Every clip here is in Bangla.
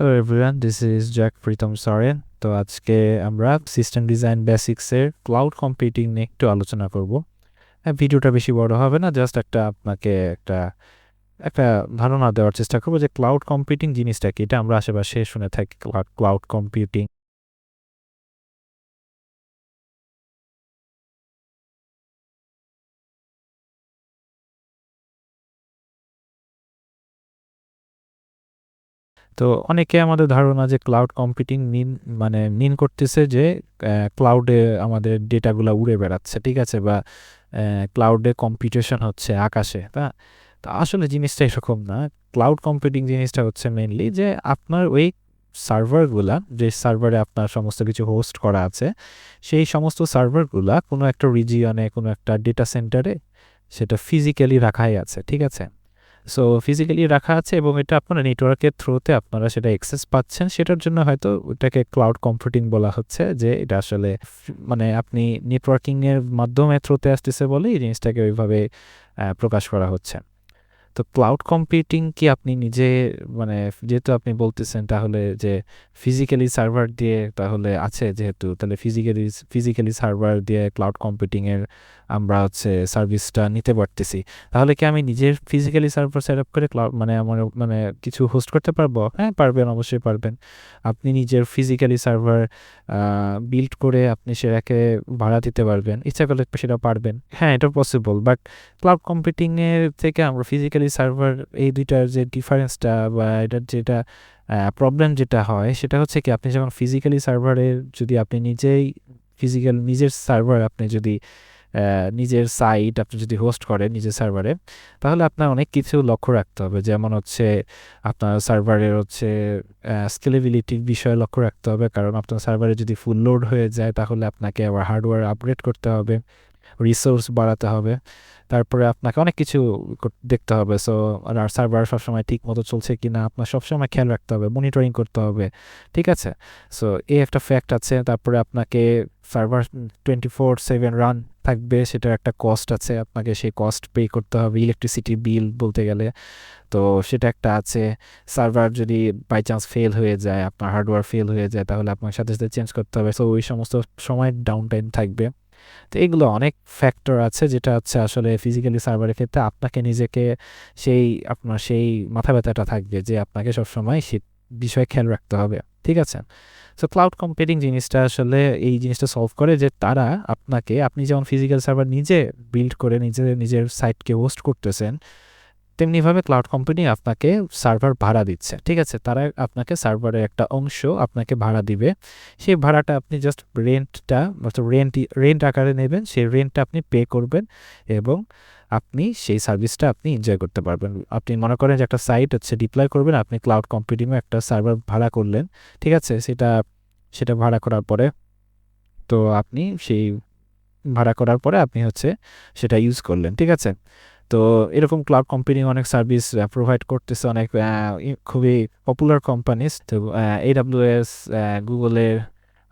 Hello everyone, this is Jack Pritam Soren. তো আজকে আমরা সিস্টেম ডিজাইন বেসিক্সের ক্লাউড কম্পিউটিং নিয়ে একটু আলোচনা করব। ভিডিওটা বেশি বড় হবে না, জাস্ট আপনাকে একটা একটা ধারণা দেওয়ার চেষ্টা করবো যে ক্লাউড কম্পিউটিং জিনিসটা কি। এটা আমরা আশেপাশে শুনে থাকি ক্লাউড কম্পিউটিং। তো অনেকে আমাদের ধারণা যে ক্লাউড কম্পিউটিং মিন করতেছে যে ক্লাউডে আমাদের ডেটাগুলো উড়ে বেড়াচ্ছে, ঠিক আছে, বা ক্লাউডে কম্পিউটেশন হচ্ছে আকাশে। তা আসলে জিনিসটা এরকম না। ক্লাউড কম্পিউটিং জিনিসটা হচ্ছে মেনলি যে আপনার ওই সার্ভারগুলা, যে সার্ভারে আপনার সমস্ত কিছু হোস্ট করা আছে, সেই সমস্ত সার্ভারগুলা কোনো একটা রিজিয়নে, কোনো একটা ডেটা সেন্টারে সেটা ফিজিক্যালি রাখাই আছে, ঠিক আছে। সো ফিজিক্যালি রাখা আছে এবং এটা আপনার নেটওয়ার্কের থ্রুতে আপনারা সেটা অ্যাক্সেস পাচ্ছেন, সেটার জন্য হয়তো ওটাকে ক্লাউড কম্পিউটিং বলা হচ্ছে, যে এটা আসলে মানে আপনি নেটওয়ার্কিংয়ের মাধ্যমে থ্রুতে আসতেছে বলে এই জিনিসটাকে ওইভাবে প্রকাশ করা হচ্ছে। তো ক্লাউড কম্পিউটিং কি আপনি নিজে, মানে যেহেতু আপনি বলতেছেন তাহলে যে ফিজিক্যালি সার্ভার দিয়ে তাহলে আছে, যেহেতু তাহলে ফিজিক্যালি সার্ভার দিয়ে ক্লাউড কম্পিউটিংয়ের আমরা হচ্ছে সার্ভিসটা নিতে পারতেছি, তাহলে কি আমি নিজের ফিজিক্যালি সার্ভার সেট আপ করে ক্লাউড আমার কিছু হোস্ট করতে পারবো? হ্যাঁ, পারবেন, অবশ্যই পারবেন। আপনি নিজের ফিজিক্যালি সার্ভার বিল্ড করে আপনি সেটাকে ভাড়া দিতে পারবেন, ইচ্ছা করলে সেটা পারবেন। হ্যাঁ, এটা পসিবল। বাট ক্লাউড কম্পিউটিংয়ের থেকে আমরা ফিজিক্যালি সার্ভার, এই দুইটার যে ডিফারেন্সটা বা এটার যেটা প্রবলেম যেটা হয় সেটা হচ্ছে কি, আপনি যখন ফিজিক্যালি সার্ভারে যদি আপনি নিজের সার্ভার, আপনি যদি নিজের সাইট আপনি যদি হোস্ট করেন নিজের সার্ভারে, তাহলে আপনার অনেক কিছু লক্ষ্য রাখতে হবে। যেমন হচ্ছে আপনার সার্ভারের হচ্ছে স্কেলেবিলিটির বিষয়ে লক্ষ্য রাখতে হবে, কারণ আপনার সার্ভারে যদি ফুল লোড হয়ে যায় তাহলে আপনাকে আবার হার্ডওয়্যার আপগ্রেড করতে হবে, রিসোর্স বাড়াতে হবে, তারপরে আপনাকে অনেক কিছু দেখতে হবে। সো আর সার্ভার সবসময় ঠিক মতো চলছে কি না আপনার সবসময় খেয়াল রাখতে হবে, মনিটরিং করতে হবে, ঠিক আছে। সো এই একটা ফ্যাক্ট আছে। তারপরে আপনাকে সার্ভার 24/7 রান থাকবে, সেটার একটা কস্ট আছে, আপনাকে সেই কস্ট পে করতে হবে, ইলেকট্রিসিটি বিল বলতে গেলে। তো সেটা একটা আছে। সার্ভার যদি বাই চান্স ফেল হয়ে যায়, আপনার হার্ডওয়্যার ফেল হয়ে যায়, তাহলে আপনার সাথে সাথে চেঞ্জ করতে হবে। সো ওই সমস্ত সময় ডাউন টাইম থাকবে। তো এগুলো অনেক ফ্যাক্টর আছে, যেটা হচ্ছে আসলে ফিজিক্যালি সার্ভারের ক্ষেত্রে আপনাকে নিজেকে আপনার সেই মাথা ব্যথাটা থাকবে যে আপনাকে সবসময় সে বিষয়ে খেয়াল রাখতে হবে, ঠিক আছে। সো ক্লাউড কম্পিউটিং জিনিসটা আসলে এই জিনিসটা সলভ করে যে আপনি যেমন ফিজিক্যাল সার্ভার নিজে বিল্ড করে নিজের সাইটকে হোস্ট করতেছেন, তেমনিভাবে ক্লাউড কোম্পানি আপনাকে সার্ভার ভাড়া দিচ্ছে, ঠিক আছে। তারা আপনাকে সার্ভারের একটা অংশ আপনাকে ভাড়া দিবে। সেই ভাড়াটা আপনি জাস্ট রেন্ট আকারে নেবেন, সেই রেন্টটা আপনি পে করবেন এবং আপনি সেই সার্ভিসটা আপনি এনজয় করতে পারবেন। আপনি মনে করেন যে একটা সাইট হচ্ছে ডিপ্লয় করবেন, আপনি ক্লাউড কম্পিউটিংয়ে একটা সার্ভার ভাড়া করলেন, ঠিক আছে। সেটা ভাড়া করার পরে তো আপনি সেই ভাড়া করার পরে আপনি হচ্ছে সেটা ইউজ করলেন, ঠিক আছে। তো এরকম ক্লাউড কম্পিউটিং অনেক সার্ভিস প্রোভাইড করতেছে, অনেক খুবই পপুলার কোম্পানিজ। তো AWS, গুগলের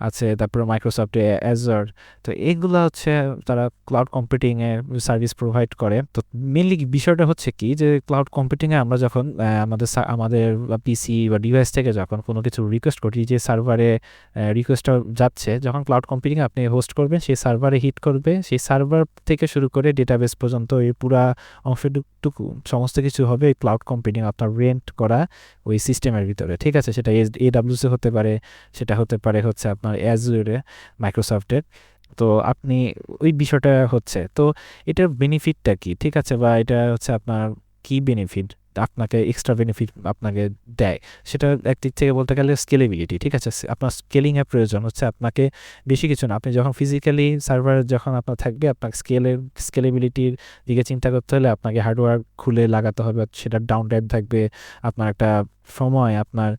আছে, তারপরে মাইক্রোসফটে অ্যাজার। তো এইগুলো হচ্ছে তারা ক্লাউড কম্পিউটিংয়ের সার্ভিস প্রোভাইড করে। তো মেনলি বিষয়টা হচ্ছে কি, যে ক্লাউড কম্পিউটিংয়ে আমরা যখন আমাদের পিসি বা ডিভাইস থেকে যখন কোনো কিছু রিকোয়েস্ট করি, যে সার্ভারে রিকোয়েস্টটা যাচ্ছে, যখন ক্লাউড কম্পিউটিংয়ে আপনি হোস্ট করবেন, সেই সার্ভারে হিট করবে, সেই সার্ভার থেকে শুরু করে ডেটাবেস পর্যন্ত এই পুরা অংশটুকু সমস্ত কিছু হবে এই ক্লাউড কম্পিউটিং আপনার রেন্ট করা ওই সিস্টেমের ভিতরে, ঠিক আছে। সেটা AWS হতে পারে, সেটা হতে পারে হচ্ছে আপনার অ্যাজুরে, মাইক্রোসফটের। তো আপনি ওই বিষয়টা হচ্ছে, তো এটার বেনিফিটটা কি, ঠিক আছে, বা এটা হচ্ছে আপনার কি বেনিফিট, আপনাকে এক্সট্রা বেনিফিট আপনাকে দেয়, সেটা একদিক থেকে বলতে গেলে স্কেলেবিলিটি, ঠিক আছে। আপনার স্কেলিংয়ের প্রয়োজন হচ্ছে আপনাকে বেশি কিছু না। আপনি যখন ফিজিক্যালি সার্ভার যখন আপনার থাকবে, আপনার স্কেলেবিলিটির দিকে চিন্তা করতে হলে আপনাকে হার্ডওয়্যার খুলে লাগাতে হবে, সেটা ডাউন টাইম থাকবে, আপনার একটা সময় আপনার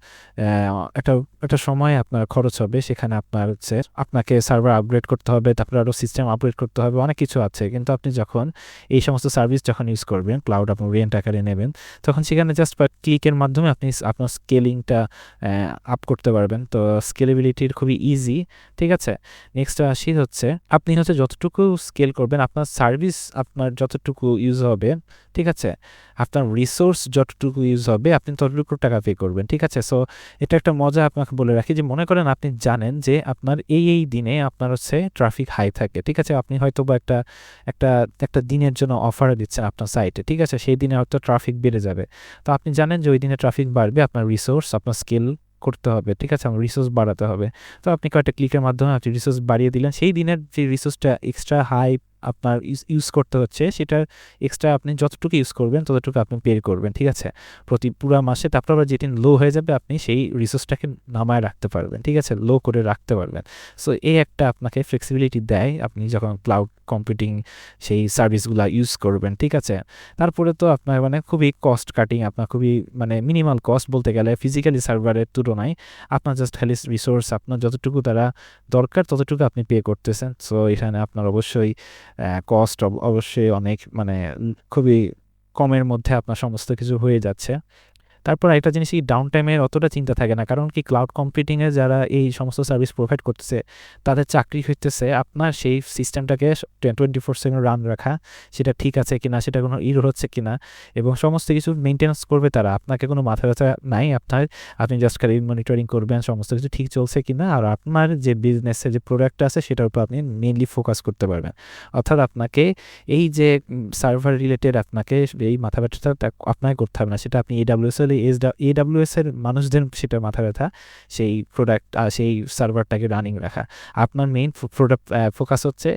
একটা একটা সময় আপনার খরচ হবে, সেখানে আপনার হচ্ছে আপনাকে সার্ভার আপগ্রেড করতে হবে, তারপরে আরও সিস্টেম আপগ্রেড করতে হবে, অনেক কিছু আছে। কিন্তু আপনি যখন এই সমস্ত সার্ভিস যখন ইউজ করবেন, ক্লাউড আপনি রেন্ট আকারে নেবেন, তখন সেখানে জাস্ট ক্লিকের মাধ্যমে আপনি আপনার স্কেলিংটা আপ করতে পারবেন। তো স্কেলেবিলিটির খুবই ইজি, ঠিক আছে। নেক্সট আসি হচ্ছে আপনি হচ্ছে যতটুকু স্কেল করবেন, আপনার সার্ভিস আপনার যতটুকু ইউজ হবে ঠিক আছে? আপনার রিসোর্স যতটুকু ইউজ হবে আপনি ততটুকু টাকা পে করবেন, ঠিক আছে? সো এটা একটা মজা আপনাকে বলে রাখি যে মনে করেন আপনি জানেন যে আপনার এই দিনে আপনার হচ্ছে ট্রাফিক হাই থাকে, ঠিক আছে? আপনি হয়তো বা একটা একটা দিনের জন্য অফার দিচ্ছেন আপনার সাইটে, ঠিক আছে? সেই দিনে হয়তো ট্রাফিক বেড়ে যাবে। তো আপনি জানেন যে ওই দিনে ট্রাফিক বাড়বে, আপনার রিসোর্স, আপনার স্কিল করতে হবে, ঠিক আছে? আমার রিসোর্স বাড়াতে হবে। তো আপনি কয়েকটা ক্লিকের মাধ্যমে আপনি রিসোর্স বাড়িয়ে দিলেন। সেই দিনের যে রিসোর্সটা এক্সট্রা হাই আপনার ইউজ করতে হচ্ছে, সেটা এক্সট্রা আপনি যতটুকু ইউজ করবেন ততটুকু আপনি পে করবেন, ঠিক আছে? প্রতি পুরা মাসে। তারপর আবার যেদিন লো হয়ে যাবে আপনি সেই রিসোর্সটাকে নামায় রাখতে পারবেন, ঠিক আছে? লো করে রাখতে পারবেন। সো এই একটা আপনাকে ফ্লেক্সিবিলিটি দেয় আপনি যখন ক্লাউড কম্পিউটিং সেই সার্ভিসগুলো ইউজ করবেন, ঠিক আছে? তারপরে তো আপনার মানে খুবই কস্ট কাটিং, আপনার খুবই মানে মিনিমাল কস্ট বলতে গেলে ফিজিক্যালি সার্ভারের তুলনায় আপনার জাস্ট খালি রিসোর্স আপনার যতটুকু তারা দরকার ততটুকু আপনি পে করতেছেন। সো এখানে আপনার অবশ্যই কস্ট অবশ্যই অনেক মানে খুবই কমের মধ্যে আপনার সমস্ত কিছু হয়ে যাচ্ছে। তারপর একটা জিনিস কি, ডাউন টাইমের অতটা চিন্তা থাকে না, কারণ কি ক্লাউড কম্পিউটিংয়ে যারা এই সমস্ত সার্ভিস প্রোভাইড করতেছে তাদের চাকরি হইতেছে আপনার সেই সিস্টেমটাকে 24/7 রান রাখা, সেটা ঠিক আছে কিনা, সেটা কোনো ইরর হচ্ছে কিনা, এবং সমস্ত কিছু মেনটেন্যান্স করবে তারা। আপনাকে কোনো মাথা ব্যথা নাই, আপনি জাস্ট খালি মনিটরিং করবেন সমস্ত কিছু ঠিক চলছে কিনা, আর আপনার যে বিজনেসের যে প্রোডাক্ট আছে সেটার উপর আপনি মেইনলি ফোকাস করতে পারবেন। অর্থাৎ আপনাকে এই যে সার্ভার রিলেটেড আপনাকে এই মাথা ব্যথাটা আপনাকে করতে হবে না, সেটা আপনি AWS এর মানুষদের সেটা মাথা ব্যথা সেই প্রোডাক্ট সেই সার্ভারটাকে রানিং রাখা। আপনার মেইন ফোকাস হচ্ছে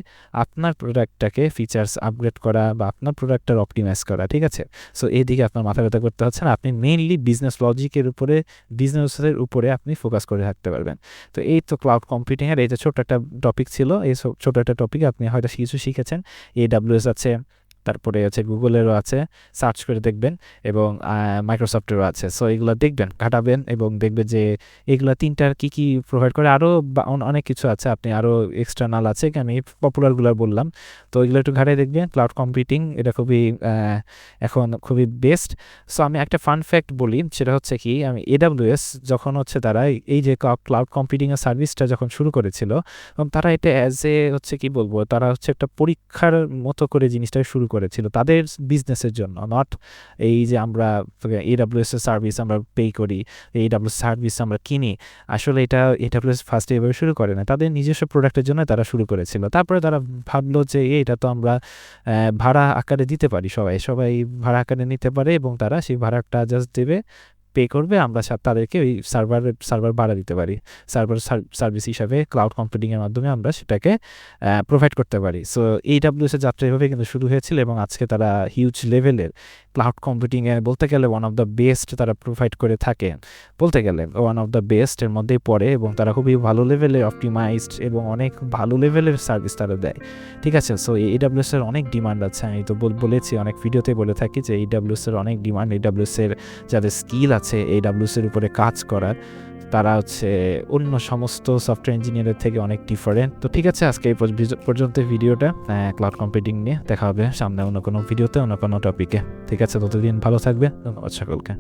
আপনার প্রোডাক্টটাকে ফিচার্স আপগ্রেড করা বা আপনার প্রোডাক্টটার অপটিমাইজ করা, ঠিক আছে? সো এইদিকে আপনার মাথা ব্যথা করতে হচ্ছে না, আপনি মেইনলি বিজনেস লজিকের উপরে, বিজনেসের উপরে আপনি ফোকাস করে থাকতে পারবেন। তো এই তো ক্লাউড কম্পিউটিংয়ের এই যে ছোট্ট একটা টপিক ছিল, এই ছোটো একটা টপিকে আপনি হয়তো কিছু শিখেছেন। AWS আছে, তারপরে হচ্ছে গুগলেরও আছে, সার্চ করে দেখবেন, এবং মাইক্রোসফটেরও আছে। সো এগুলো দেখবেন, ঘাটাবেন এবং দেখবেন যে এগুলো তিনটার কী প্রোভাইড করে। আরও অনেক কিছু আছে, আপনি আরও এক্সটার্নাল আছে, আমি পপুলারগুলো বললাম। তো এগুলো একটু ঘাটায় দেখবেন। ক্লাউড কম্পিউটিং এটা খুবই এখন খুবই বেস্ট। সো আমি একটা ফান ফ্যাক্ট বলি, সেটা হচ্ছে কি, আমি AWS যখন হচ্ছে তারা এই যে ক্লাউড কম্পিউটিংয়ের সার্ভিসটা যখন শুরু করেছিল, তারা এটা হচ্ছে কি বলবো, তারা হচ্ছে একটা পরীক্ষার মতো করে জিনিসটা শুরু করেছিল তাদের বিজনেসের জন্য। নট এই যে আমরা AWS এর সার্ভিস আমরা পে করি, AWS সার্ভিস আমরা কিনি, আসলে এটা AWS ফার্স্টে এভাবে শুরু করে না, তাদের নিজস্ব প্রোডাক্টের জন্য তারা শুরু করেছিল। তারপরে তারা ভাবলো যে এটা তো আমরা ভাড়া আকারে দিতে পারি, সবাই ভাড়া আকারে নিতে পারে, এবং তারা সেই ভাড়াটা জাস্ট দেবে, পে করবে, আমরা তাদেরকে ওই সার্ভার ভাড়া দিতে পারি, সার্ভিস হিসাবে ক্লাউড কম্পিউটিংয়ের মাধ্যমে আমরা সেটাকে প্রোভাইড করতে পারি। সো AWS এর যাত্রা এভাবে কিন্তু শুরু হয়েছিল, এবং আজকে তারা হিউজ লেভেলের ক্লাউড কম্পিউটিংয়ে বলতে গেলে ওয়ান অফ দ্য বেস্ট তারা প্রোভাইড করে থাকে, বলতে গেলে ওয়ান অফ দ্য বেস্টের মধ্যেই পড়ে, এবং তারা খুবই ভালো লেভেলের অপটিমাইজড এবং অনেক ভালো লেভেলের সার্ভিস তারা দেয়, ঠিক আছে? সো AWS এর অনেক ডিমান্ড আছে, আমি তো বলেছি অনেক ভিডিওতে বলে থাকি যে AWS এর অনেক ডিমান্ড। AWS এর যাদের স্কিল আছে AWS এর উপরে কাজ করার, তারা হচ্ছে অন্য সমস্ত সফটওয়্যার ইঞ্জিনিয়ারের থেকে অনেক ডিফারেন্ট। তো ঠিক আছে, আজকে এই পর্যন্ত ভিডিওটা ক্লাউড কম্পিউটিং নিয়ে। দেখা হবে সামনে অন্য কোনো ভিডিওতে, অন্য কোনো টপিকে, ঠিক আছে? ততদিন ভালো থাকবে, ধন্যবাদ সকলকে।